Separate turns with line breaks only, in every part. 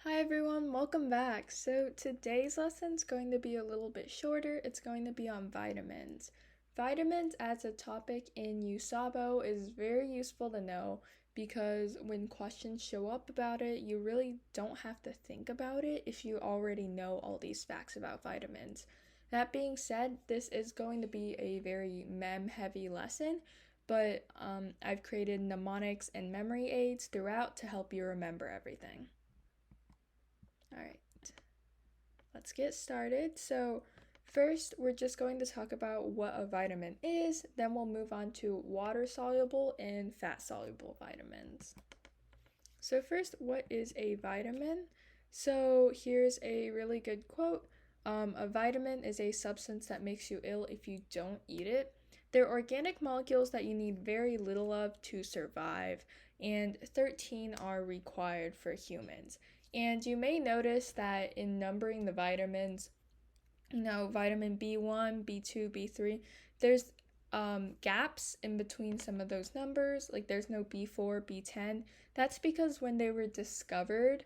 Hi everyone, welcome back. So today's lesson is going to be a little bit shorter. It's going to be on vitamins. Vitamins as a topic in USABO is very useful to know because when questions show up about it, you really don't have to think about it if you already know all these facts about vitamins. That being said, this is going to be a very mem-heavy lesson, but I've created mnemonics and memory aids throughout to help you remember everything. All right, let's get started. So first, we're just going to talk about what a vitamin is, then we'll move on to water-soluble and fat-soluble vitamins. So first, what is a vitamin? So here's a really good quote. A vitamin is a substance that makes you ill if you don't eat it. They're organic molecules that you need very little of to survive, and 13 are required for humans. And you may notice that in numbering the vitamins, vitamin B1, B2, B3, there's gaps in between some of those numbers. Like there's no B4, B10. That's because when they were discovered,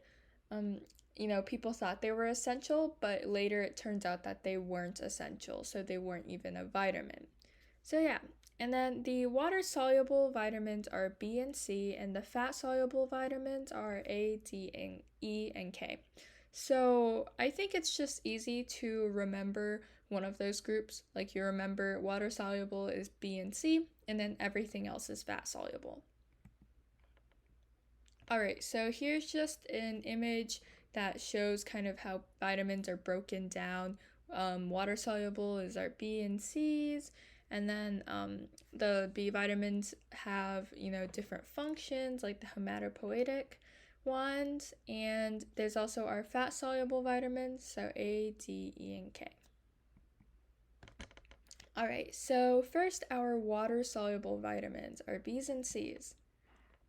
people thought they were essential, but later it turns out that they weren't essential, so they weren't even a vitamin. So yeah, and then the water-soluble vitamins are B and C, and the fat-soluble vitamins are A, D, and E, and K. So I think it's just easy to remember one of those groups. Like you remember water-soluble is B and C, and then everything else is fat-soluble. Alright, so here's just an image that shows kind of how vitamins are broken down. Water-soluble is our B and C's, and then the B vitamins have, different functions like the hematopoietic ones, and there's also our fat-soluble vitamins, so A, D, E, and K. Alright, so first our water-soluble vitamins are B's and C's.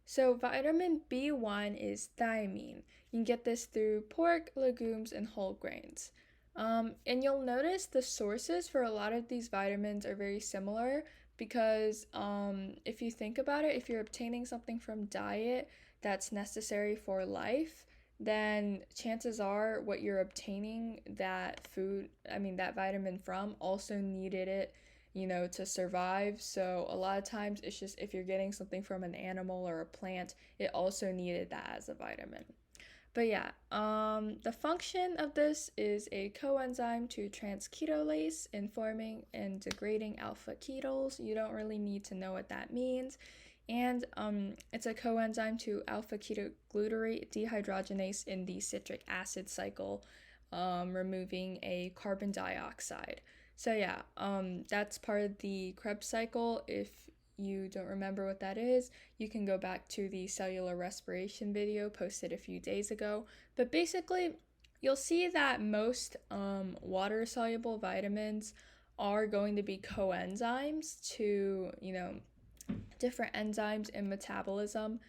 So vitamin B1 is thiamine. You can get this through pork, legumes, and whole grains. And you'll notice the sources for a lot of these vitamins are very similar because if you think about it, if you're obtaining something from diet that's necessary for life, then chances are what you're obtaining that vitamin from also needed it, to survive. So a lot of times it's just if you're getting something from an animal or a plant, it also needed that as a vitamin. But yeah, the function of this is a coenzyme to transketolase in forming and degrading alpha ketols. You don't really need to know what that means. And it's a coenzyme to alpha ketoglutarate dehydrogenase in the citric acid cycle, removing a carbon dioxide. So yeah, that's part of the Krebs cycle. If you don't remember what that is, you can go back to the cellular respiration video posted a few days ago. But basically, you'll see that most water-soluble vitamins are going to be coenzymes to, different enzymes in metabolism,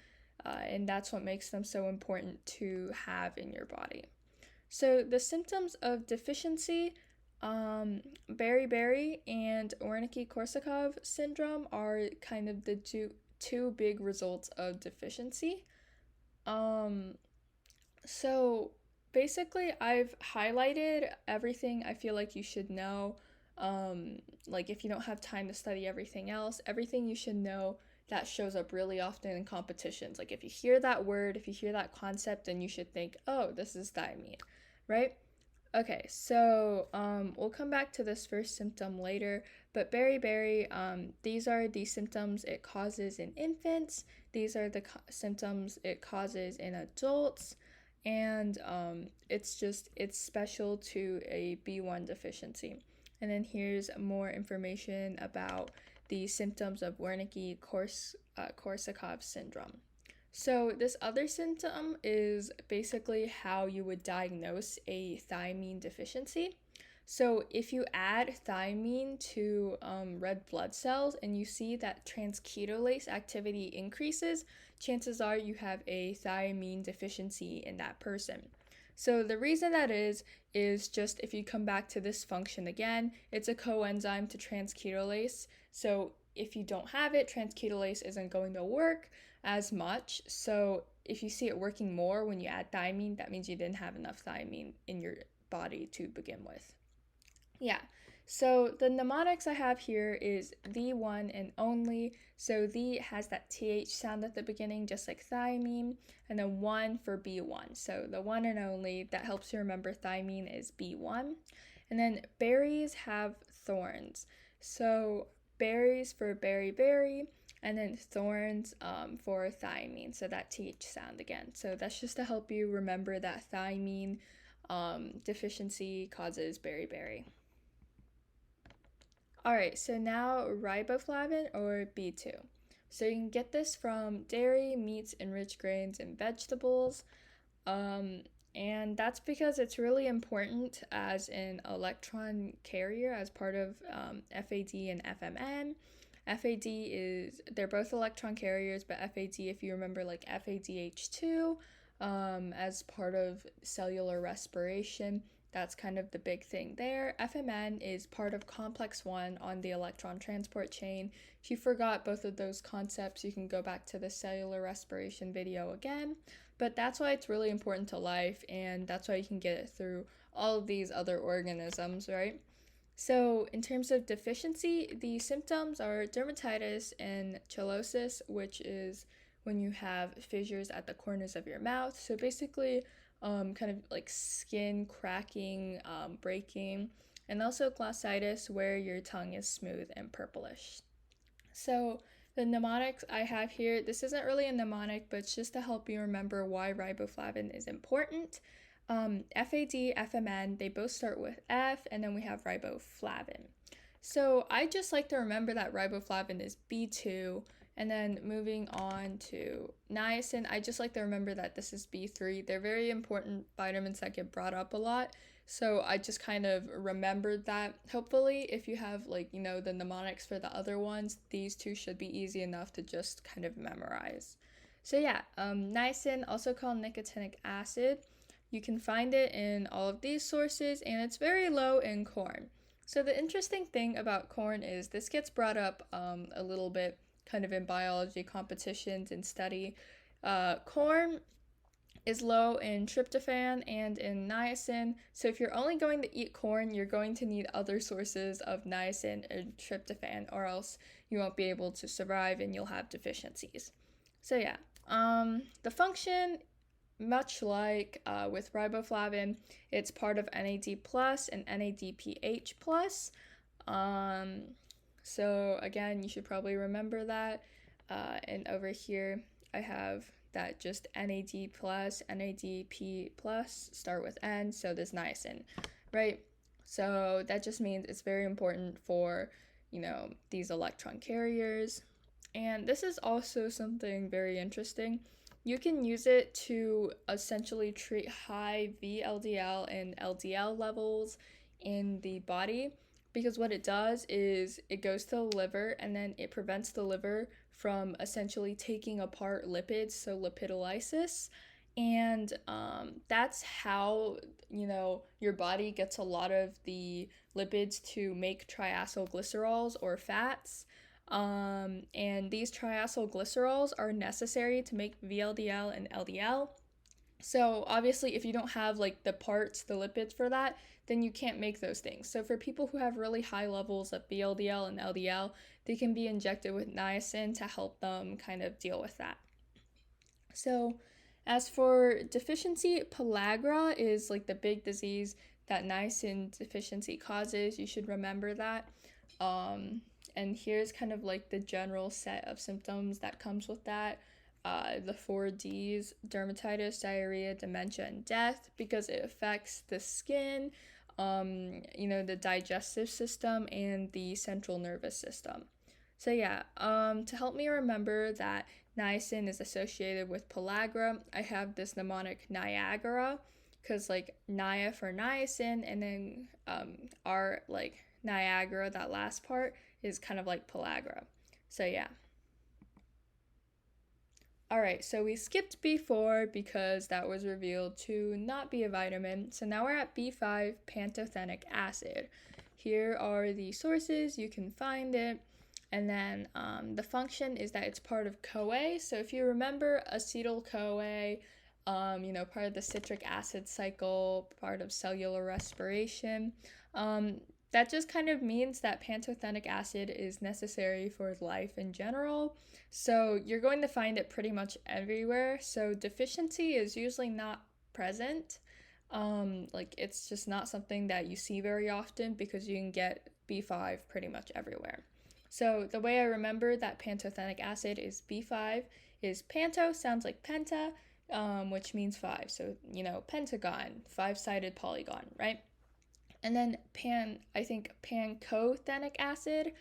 and that's what makes them so important to have in your body. So the symptoms of deficiency, beriberi and Wernicke-Korsakoff syndrome are kind of the two big results of deficiency. So basically, I've highlighted everything I feel like you should know. Like if you don't have time to study everything else, everything you should know that shows up really often in competitions. Like if you hear that word, if you hear that concept, then you should think, oh, this is thiamine, right? Okay, so we'll come back to this first symptom later, but beriberi, these are the symptoms it causes in infants. These are the symptoms it causes in adults, and it's special to a B1 deficiency. And then here's more information about the symptoms of Wernicke-Korsakoff syndrome. So this other symptom is basically how you would diagnose a thiamine deficiency. So if you add thiamine to red blood cells and you see that transketolase activity increases, chances are you have a thiamine deficiency in that person. So the reason that is just if you come back to this function again, it's a coenzyme to transketolase. So if you don't have it, transketolase isn't going to work as much. So if you see it working more when you add thiamine, that means you didn't have enough thiamine in your body to begin with. Yeah, so the mnemonics I have here is the one and only. So the has that TH sound at the beginning, just like thiamine, and then one for B1. So the one and only that helps you remember thiamine is B1. And then berries have thorns. So berries for berry, and then thorns for thiamine. So that TH sound again. So that's just to help you remember that thiamine deficiency causes berry. Alright, so now riboflavin or B2. So you can get this from dairy, meats, enriched grains, and vegetables. And that's because it's really important as an electron carrier as part of FAD and FMN. They're both electron carriers, but FAD, if you remember, like FADH2 as part of cellular respiration. That's kind of the big thing there. FMN is part of complex 1 on the electron transport chain. If you forgot both of those concepts, you can go back to the cellular respiration video again. But that's why it's really important to life, and that's why you can get it through all of these other organisms, right? So in terms of deficiency, the symptoms are dermatitis and cheilosis, which is when you have fissures at the corners of your mouth. So basically, kind of like skin cracking, breaking, and also glossitis where your tongue is smooth and purplish. So the mnemonics I have here, this isn't really a mnemonic, but it's just to help you remember why riboflavin is important. FAD, FMN, they both start with F, and then we have riboflavin. So I just like to remember that riboflavin is B2, and then moving on to niacin, I just like to remember that this is B3. They're very important vitamins that get brought up a lot. So I just kind of remembered that. Hopefully, if you have the mnemonics for the other ones, these two should be easy enough to just kind of memorize. So yeah, niacin, also called nicotinic acid. You can find it in all of these sources, and it's very low in corn. So the interesting thing about corn is this gets brought up a little bit kind of in biology competitions and study. Corn is low in tryptophan and in niacin. So if you're only going to eat corn, you're going to need other sources of niacin and tryptophan, or else you won't be able to survive and you'll have deficiencies. So yeah, the function, much like with riboflavin, it's part of NAD plus and NADPH plus. So again, you should probably remember that. And over here, I have that just NAD plus, NADP plus start with N, so there's niacin, right? So that just means it's very important for, these electron carriers. And this is also something very interesting. You can use it to essentially treat high VLDL and LDL levels in the body, because what it does is it goes to the liver and then it prevents the liver from essentially taking apart lipids, so lipidolysis. And that's how, your body gets a lot of the lipids to make triacylglycerols or fats. And these triacylglycerols are necessary to make VLDL and LDL. So obviously, if you don't have the lipids for that, then you can't make those things. So for people who have really high levels of VLDL and LDL, they can be injected with niacin to help them kind of deal with that. So as for deficiency, pellagra is the big disease that niacin deficiency causes. You should remember that. And here's kind of the general set of symptoms that comes with that. The 4 Ds, dermatitis, diarrhea, dementia, and death, because it affects the skin, the digestive system, and the central nervous system. So yeah, to help me remember that niacin is associated with pellagra, I have this mnemonic Niagara, because Nia for niacin, and then Niagara, that last part, is kind of like pellagra. So yeah. Alright, so we skipped B4 because that was revealed to not be a vitamin. So now we're at B5, Pantothenic Acid. Here are the sources, you can find it. And then the function is that it's part of CoA. So if you remember acetyl-CoA, part of the citric acid cycle, part of cellular respiration, that just kind of means that pantothenic acid is necessary for life in general. So you're going to find it pretty much everywhere. So deficiency is usually not present. It's just not something that you see very often because you can get B5 pretty much everywhere. So the way I remember that pantothenic acid is B5 is panto, sounds like penta, which means 5. So, pentagon, 5-sided polygon, right? And then pantothenic acid,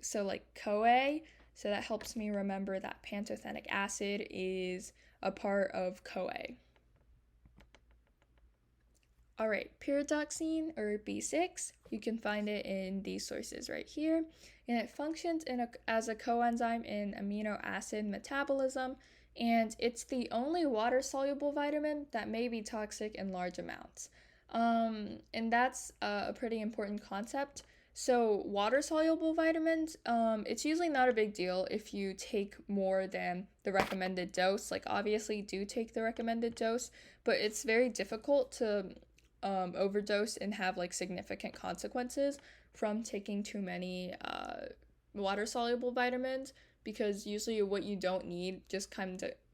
so like CoA. So that helps me remember that pantothenic acid is a part of CoA. All right, pyridoxine, or B6, you can find it in these sources right here, and it functions as a coenzyme in amino acid metabolism, and it's the only water-soluble vitamin that may be toxic in large amounts. And that's a pretty important concept. So water-soluble vitamins, it's usually not a big deal if you take more than the recommended dose. Like, obviously, do take the recommended dose, but it's very difficult to overdose and have like significant consequences from taking too many water-soluble vitamins, because usually what you don't need just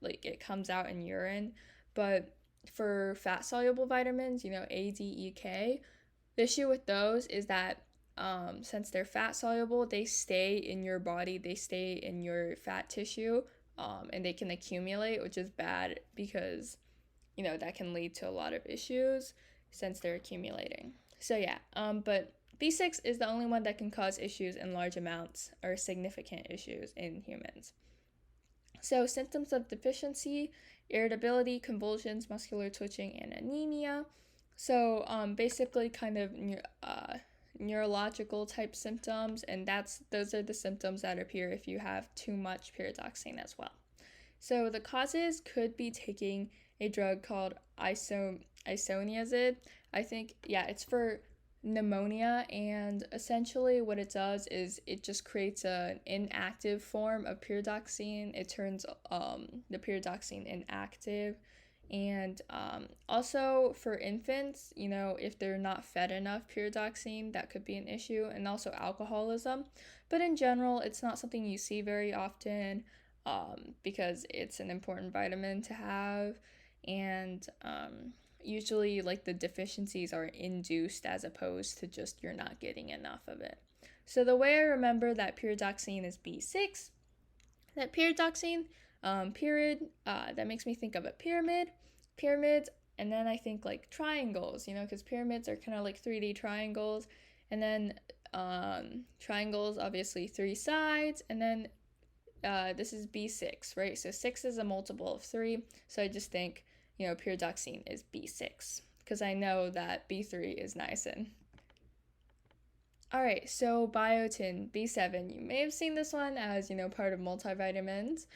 it comes out in urine. But for fat-soluble vitamins, A, D, E, K, the issue with those is that since they're fat-soluble, they stay in your body, they stay in your fat tissue, and they can accumulate, which is bad because, that can lead to a lot of issues since they're accumulating. So yeah, but B6 is the only one that can cause issues in large amounts, or significant issues in humans. So symptoms of deficiency: irritability, convulsions, muscular twitching, and anemia. So basically kind of neurological type symptoms, and those are the symptoms that appear if you have too much pyridoxine as well. So the causes could be taking a drug called isoniazid. I think, it's for pneumonia, and essentially what it does is it just creates an inactive form of pyridoxine. It turns the pyridoxine inactive. And also for infants, if they're not fed enough pyridoxine, that could be an issue, and also alcoholism. But in general, it's not something you see very often, because it's an important vitamin to have, and usually like the deficiencies are induced as opposed to just you're not getting enough of it. So the way I remember that pyridoxine is B6, that pyridoxine, that makes me think of a pyramids, and then I think like triangles, because pyramids are kind of like 3D triangles, and then triangles, obviously 3 sides, and then this is B6, right? So 6 is a multiple of 3, so I just think, pyridoxine is B6, because I know that B3 is niacin. Alright, so biotin, B7. You may have seen this one as, part of multivitamins.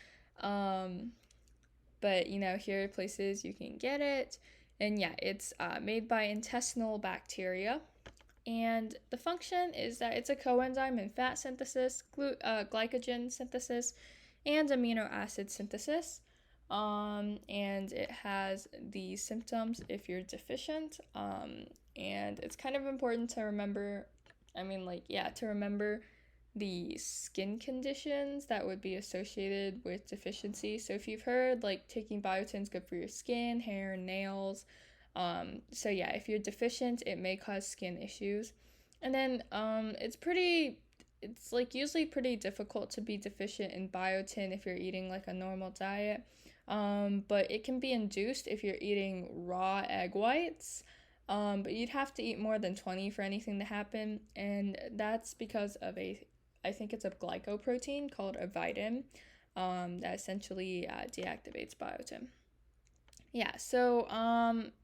But, here are places you can get it. And yeah, it's made by intestinal bacteria. And the function is that it's a coenzyme in fat synthesis, glycogen synthesis, and amino acid synthesis. And it has the symptoms if you're deficient. And it's kind of important to remember, to remember the skin conditions that would be associated with deficiency. So if you've heard, taking biotin is good for your skin, hair, and nails. If you're deficient, it may cause skin issues. And then it's usually pretty difficult to be deficient in biotin if you're eating a normal diet. But it can be induced if you're eating raw egg whites. But you'd have to eat more than 20 for anything to happen, and that's because of I think it's a glycoprotein called a Vitin, that essentially deactivates biotin. Yeah, so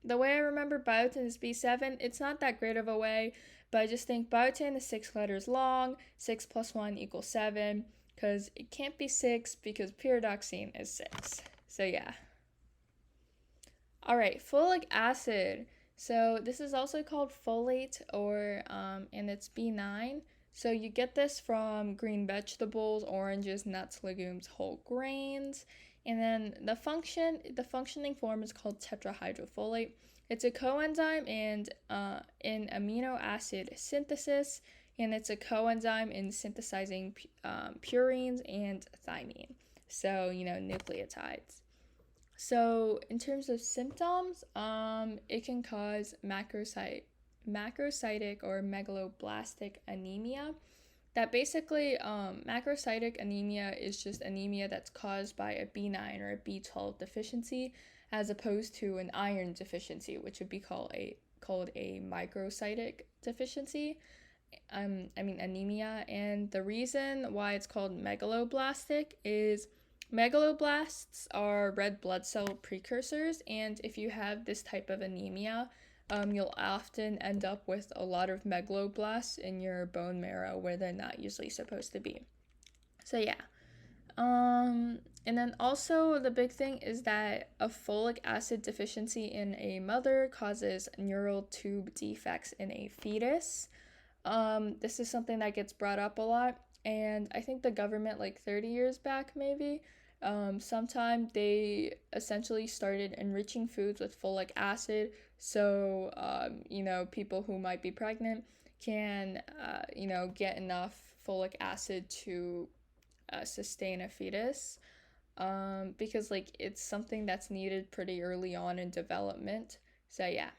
the way I remember biotin is B7. It's not that great of a way, but I just think biotin is 6 letters long, 6 plus 1 equals 7, because it can't be 6 because pyridoxine is 6. So yeah. Alright, folic acid. So this is also called folate, and it's B9. So you get this from green vegetables, oranges, nuts, legumes, whole grains. And then the functioning form is called tetrahydrofolate. It's a coenzyme and in amino acid synthesis, and it's a coenzyme in synthesizing purines and thymine. So, nucleotides. So, in terms of symptoms, it can cause macrocytic or megaloblastic anemia. That basically, macrocytic anemia is just anemia that's caused by a B9 or a B12 deficiency, as opposed to an iron deficiency, which would be called a microcytic deficiency. Anemia. And the reason why it's called megaloblastic is megaloblasts are red blood cell precursors, and if you have this type of anemia, you'll often end up with a lot of megaloblasts in your bone marrow where they're not usually supposed to be. So yeah. And then also the big thing is that a folic acid deficiency in a mother causes neural tube defects in a fetus. This is something that gets brought up a lot, and I think the government, like 30 years back maybe, sometime they essentially started enriching foods with folic acid, so people who might be pregnant can get enough folic acid to sustain a fetus, because like it's something that's needed pretty early on in development. So yeah.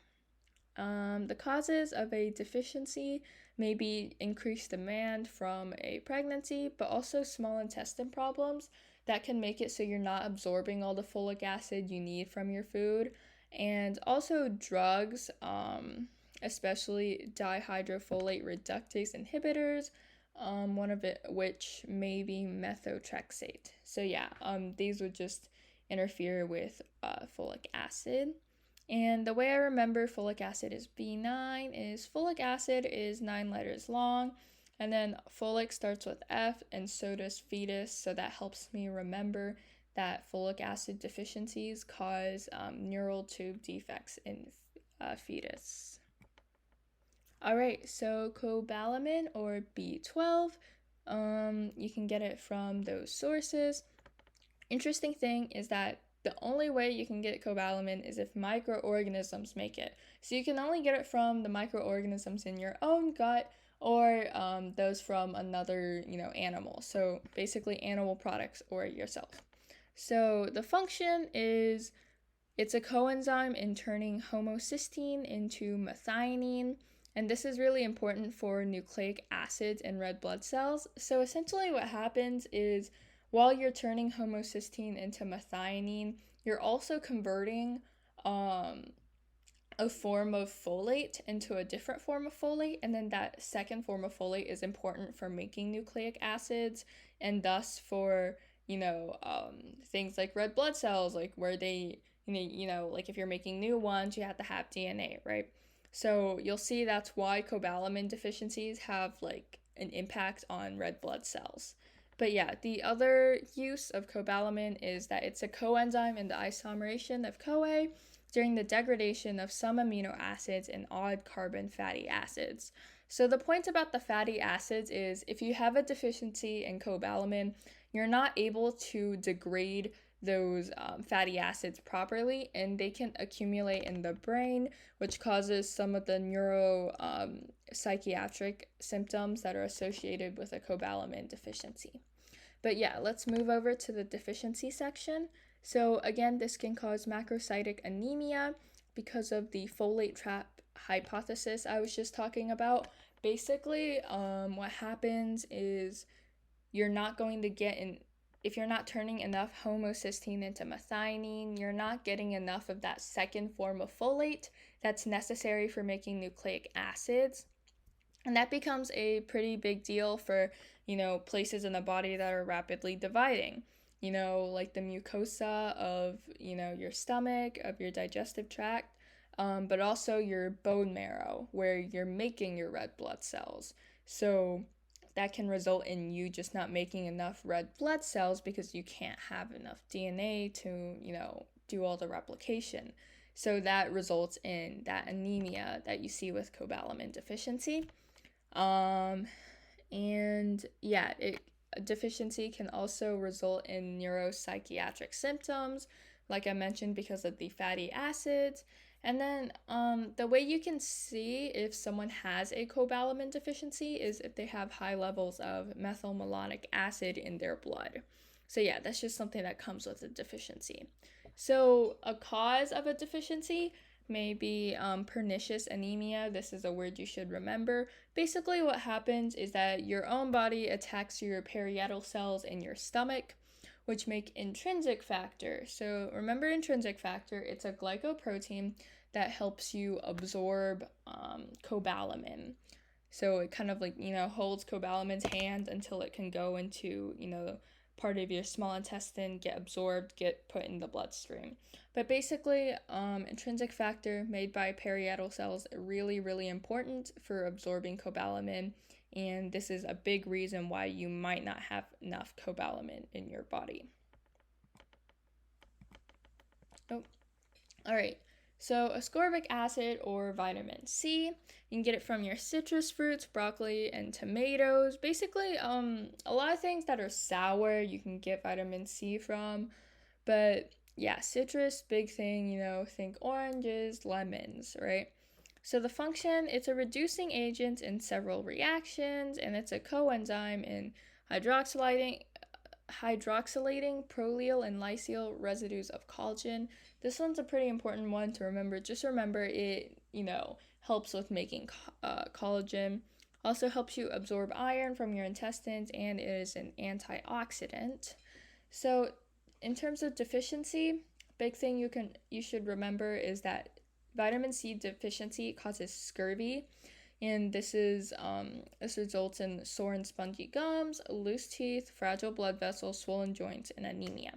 The causes of a deficiency may be increased demand from a pregnancy, but also small intestine problems that can make it so you're not absorbing all the folic acid you need from your food. And also drugs, especially dihydrofolate reductase inhibitors, one of it which may be methotrexate. So yeah, these would just interfere with folic acid. And the way I remember folic acid is B9 is folic acid is 9 letters long, and then folic starts with F, and so does fetus, so that helps me remember that folic acid deficiencies cause neural tube defects in fetus. Alright, so cobalamin or B12, you can get it from those sources. Interesting thing is that the only way you can get cobalamin is if microorganisms make it. So you can only get it from the microorganisms in your own gut or those from another, animal. So basically animal products or yourself. So the function is it's a coenzyme in turning homocysteine into methionine. And this is really important for nucleic acids in red blood cells. So essentially what happens is while you're turning homocysteine into methionine, you're also converting a form of folate into a different form of folate, and then that second form of folate is important for making nucleic acids, and thus for things like red blood cells, like where they like if you're making new ones, you have to have DNA, right? So you'll see that's why cobalamin deficiencies have like an impact on red blood cells. But yeah, the other use of cobalamin is that it's a coenzyme in the isomerization of CoA during the degradation of some amino acids and odd carbon fatty acids. So the point about the fatty acids is if you have a deficiency in cobalamin, you're not able to degrade those fatty acids properly, and they can accumulate in the brain, which causes some of the psychiatric symptoms that are associated with a cobalamin deficiency. But yeah, let's move over to the deficiency section. So again, this can cause macrocytic anemia because of the folate trap hypothesis I was just talking about. Basically, what happens is you're not going to get in. If you're not turning enough homocysteine into methionine, you're not getting enough of that second form of folate that's necessary for making nucleic acids. And that becomes a pretty big deal for, places in the body that are rapidly dividing, like the mucosa of, your stomach, of your digestive tract, but also your bone marrow where you're making your red blood cells. So that can result in you just not making enough red blood cells because you can't have enough DNA to, do all the replication. So that results in that anemia that you see with cobalamin deficiency. And yeah, a deficiency can also result in neuropsychiatric symptoms, like I mentioned, because of the fatty acids. And then the way you can see if someone has a cobalamin deficiency is if they have high levels of methylmalonic acid in their blood. So yeah, that's just something that comes with a deficiency. So a cause of a deficiency may be pernicious anemia. This is a word you should remember. Basically, what happens is that your own body attacks your parietal cells in your stomach, which make intrinsic factor. So remember intrinsic factor, it's a glycoprotein that helps you absorb cobalamin. So it kind of like, holds cobalamin's hand until it can go into, part of your small intestine, get absorbed, get put in the bloodstream. But basically, intrinsic factor made by parietal cells are really, really important for absorbing cobalamin. And this is a big reason why you might not have enough cobalamin in your body. Oh, all right. So ascorbic acid or vitamin C, you can get it from your citrus fruits, broccoli, and tomatoes. Basically, a lot of things that are sour you can get vitamin C from. But yeah, citrus, big thing, think oranges, lemons, right? So the function, it's a reducing agent in several reactions, and it's a coenzyme in hydroxylating prolyl and lysyl residues of collagen. This one's a pretty important one to remember. Just remember it, helps with making collagen. Also helps you absorb iron from your intestines, and it is an antioxidant. So in terms of deficiency, big thing you should remember is that vitamin C deficiency causes scurvy, and this results in sore and spongy gums, loose teeth, fragile blood vessels, swollen joints, and anemia.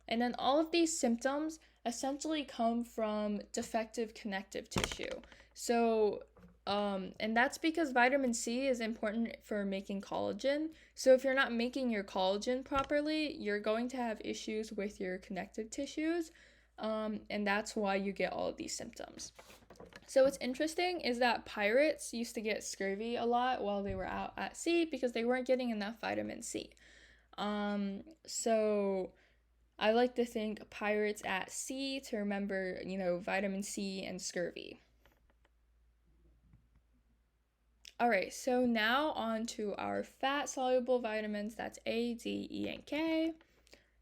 And then all of these symptoms essentially come from defective connective tissue. So and that's because vitamin C is important for making collagen. So if you're not making your collagen properly, you're going to have issues with your connective tissues. And that's why you get all of these symptoms. So what's interesting is that pirates used to get scurvy a lot while they were out at sea because they weren't getting enough vitamin C. So I like to think pirates at sea to remember, vitamin C and scurvy. All right, so now on to our fat-soluble vitamins. That's A, D, E, and K.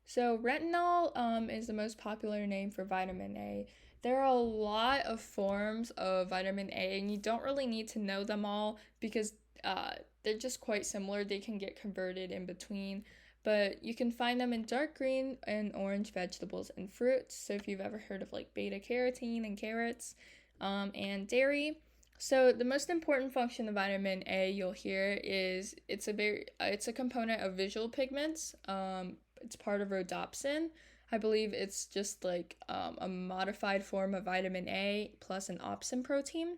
So retinol is the most popular name for vitamin A. There are a lot of forms of vitamin A, and you don't really need to know them all because they're just quite similar. They can get converted in between, but you can find them in dark green and orange vegetables and fruits. So if you've ever heard of like beta carotene and carrots and dairy. So the most important function of vitamin A you'll hear is it's a component of visual pigments. It's part of rhodopsin. I believe it's just like a modified form of vitamin A plus an opsin protein.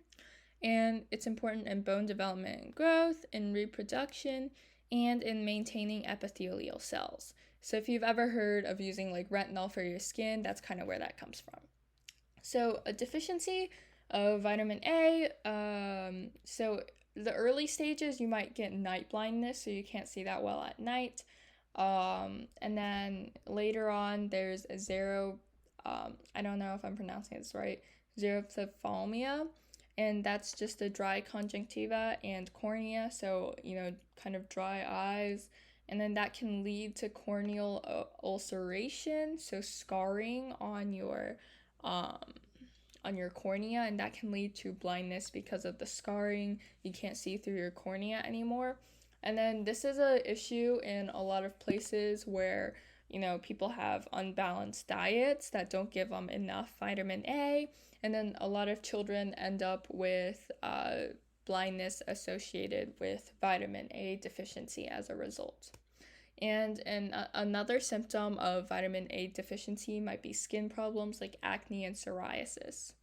And it's important in bone development and growth, in reproduction, and in maintaining epithelial cells. So if you've ever heard of using like retinol for your skin, that's kind of where that comes from. So a deficiency of vitamin A, so the early stages you might get night blindness, so you can't see that well at night. And then later on there's a I don't know if I'm pronouncing this right, xerophthalmia, and that's just a dry conjunctiva and cornea, so kind of dry eyes, and then that can lead to corneal ulceration, so scarring on your cornea, and that can lead to blindness because of the scarring. You can't see through your cornea anymore. And then this is an issue in a lot of places where people have unbalanced diets that don't give them enough vitamin A, and then a lot of children end up with blindness associated with vitamin A deficiency as a result. And another symptom of vitamin A deficiency might be skin problems like acne and psoriasis.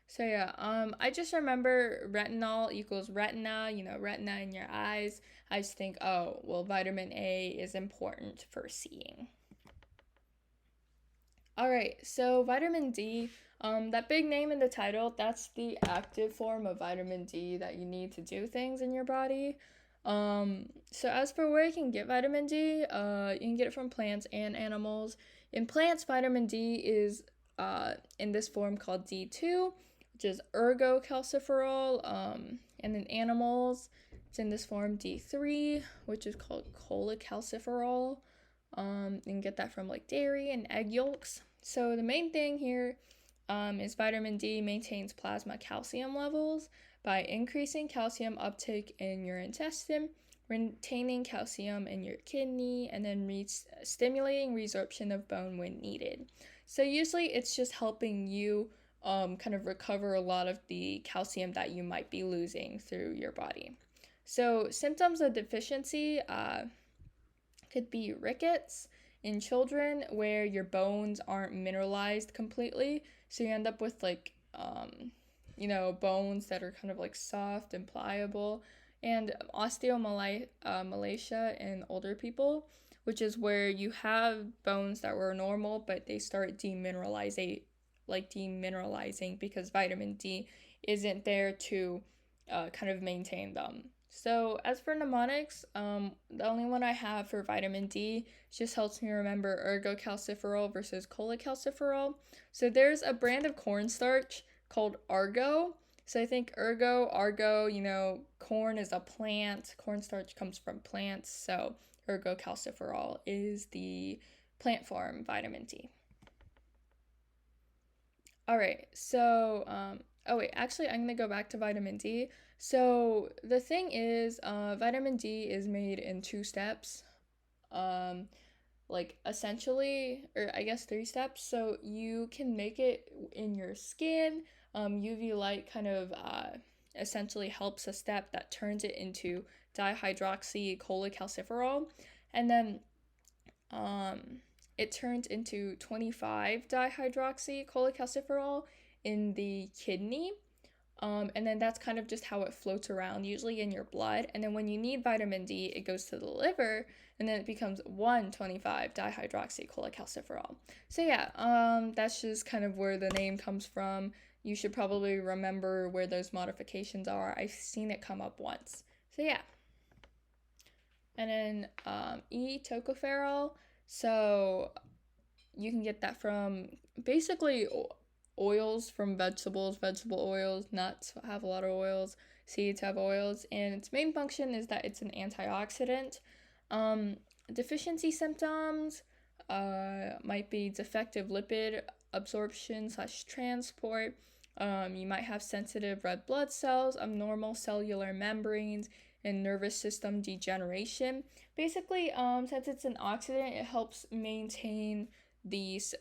So yeah, I just remember retinol equals retina, retina in your eyes. I just think, oh, well, vitamin A is important for seeing. All right, so vitamin D, that big name in the title, that's the active form of vitamin D that you need to do things in your body. So as for where you can get vitamin D, you can get it from plants and animals. In plants, vitamin D is in this form called D2, which is ergocalciferol. And in animals, it's in this form D3, which is called cholecalciferol. You can get that from like dairy and egg yolks. So the main thing here is vitamin D maintains plasma calcium levels by increasing calcium uptake in your intestine, retaining calcium in your kidney, and then stimulating resorption of bone when needed. So usually it's just helping you kind of recover a lot of the calcium that you might be losing through your body. So symptoms of deficiency could be rickets in children where your bones aren't mineralized completely, so you end up with like bones that are kind of like soft and pliable, and osteomalacia in older people, which is where you have bones that were normal but they start demineralizing because vitamin D isn't there to kind of maintain them. So as for mnemonics, the only one I have for vitamin D just helps me remember ergocalciferol versus cholecalciferol. So there's a brand of cornstarch called Argo. So I think Argo, corn is a plant. Cornstarch comes from plants. So ergocalciferol is the plant form vitamin D. All right, so, actually, I'm going to go back to vitamin D. So the thing is, vitamin D is made in 2 steps. Essentially, or I guess 3 steps. So you can make it in your skin. UV light kind of essentially helps a step that turns it into dihydroxycholecalciferol, and then it turns into 25-dihydroxycholecalciferol in the kidney. And then that's kind of just how it floats around, usually in your blood. And then when you need vitamin D, it goes to the liver, and then it becomes 1,25-dihydroxycholecalciferol. So yeah, that's just kind of where the name comes from. You should probably remember where those modifications are. I've seen it come up once. So yeah. And then Tocopherol. So you can get that from basically oils from vegetables, vegetable oils. Nuts have a lot of oils, seeds have oils, and its main function is that it's an antioxidant. Deficiency symptoms might be defective lipid absorption/transport. You might have sensitive red blood cells, abnormal cellular membranes, and nervous system degeneration. Basically, since it's an oxidant, it helps maintain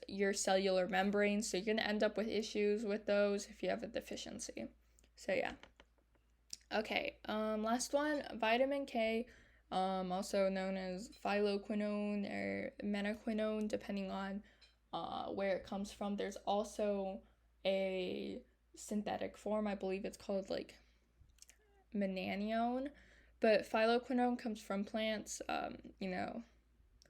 your cellular membranes, so you're going to end up with issues with those if you have a deficiency. So yeah. Okay, last one, vitamin K, also known as phylloquinone or menaquinone, depending on where it comes from. There's also a synthetic form, I believe it's called like menaquinone, but phylloquinone comes from plants.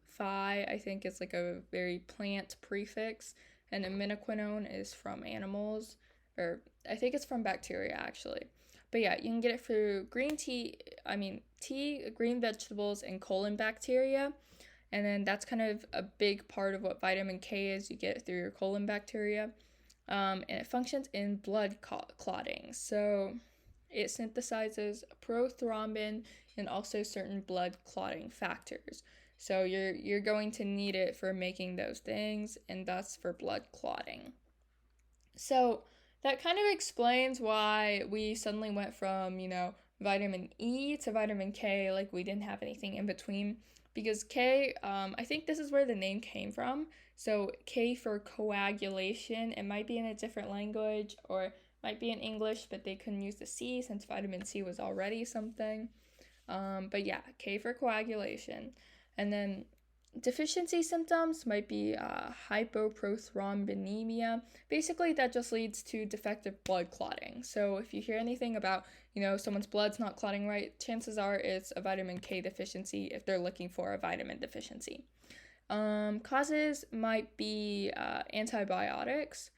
Phi, I think, is like a very plant prefix, and menaquinone is from animals, or I think it's from bacteria actually. But yeah, you can get it through tea, green vegetables, and colon bacteria. And then that's kind of a big part of what vitamin K is. You get it through your colon bacteria. And it functions in blood clotting. So it synthesizes prothrombin and also certain blood clotting factors. So you're going to need it for making those things, and that's for blood clotting. So that kind of explains why we suddenly went from, vitamin E to vitamin K, like we didn't have anything in between. Because K, I think this is where the name came from. So K for coagulation, it might be in a different language, or might be in English, but they couldn't use the C since vitamin C was already something. But yeah, K for coagulation. And then deficiency symptoms might be hypoprothrombemia. Basically, that just leads to defective blood clotting. So if you hear anything about, someone's blood's not clotting right, chances are it's a vitamin K deficiency if they're looking for a vitamin deficiency. Causes might be antibiotics.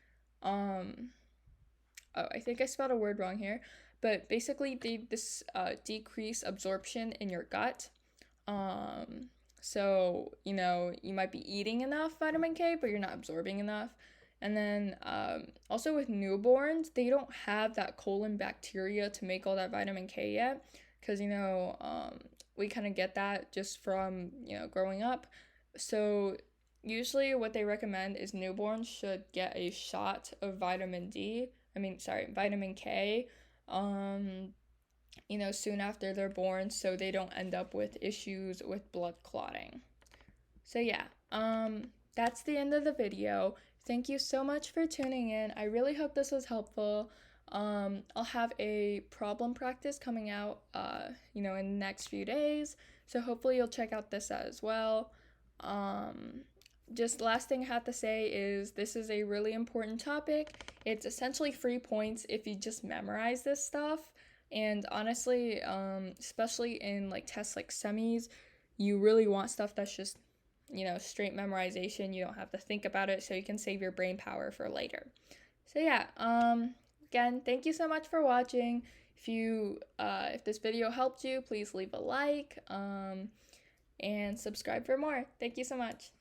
I think I spelled a word wrong here, but basically this decrease absorption in your gut. So, you know, you might be eating enough vitamin K, but you're not absorbing enough. And then also with newborns, they don't have that colon bacteria to make all that vitamin K yet, because, you know, we kind of get that just from, you know, growing up. So usually what they recommend is newborns should get a shot of vitamin K, you know, soon after they're born, so they don't end up with issues with blood clotting. So yeah, that's the end of the video. Thank you so much for tuning in. I really hope this was helpful. I'll have a problem practice coming out, you know, in the next few days. So hopefully you'll check out this as well. Just last thing I have to say is this is a really important topic. It's essentially free points if you just memorize this stuff. And honestly, especially in like tests like semis, you really want stuff that's just, you know, straight memorization. You don't have to think about it, so you can save your brain power for later. So yeah, again, thank you so much for watching. If this video helped you, please leave a like, and subscribe for more. Thank you so much.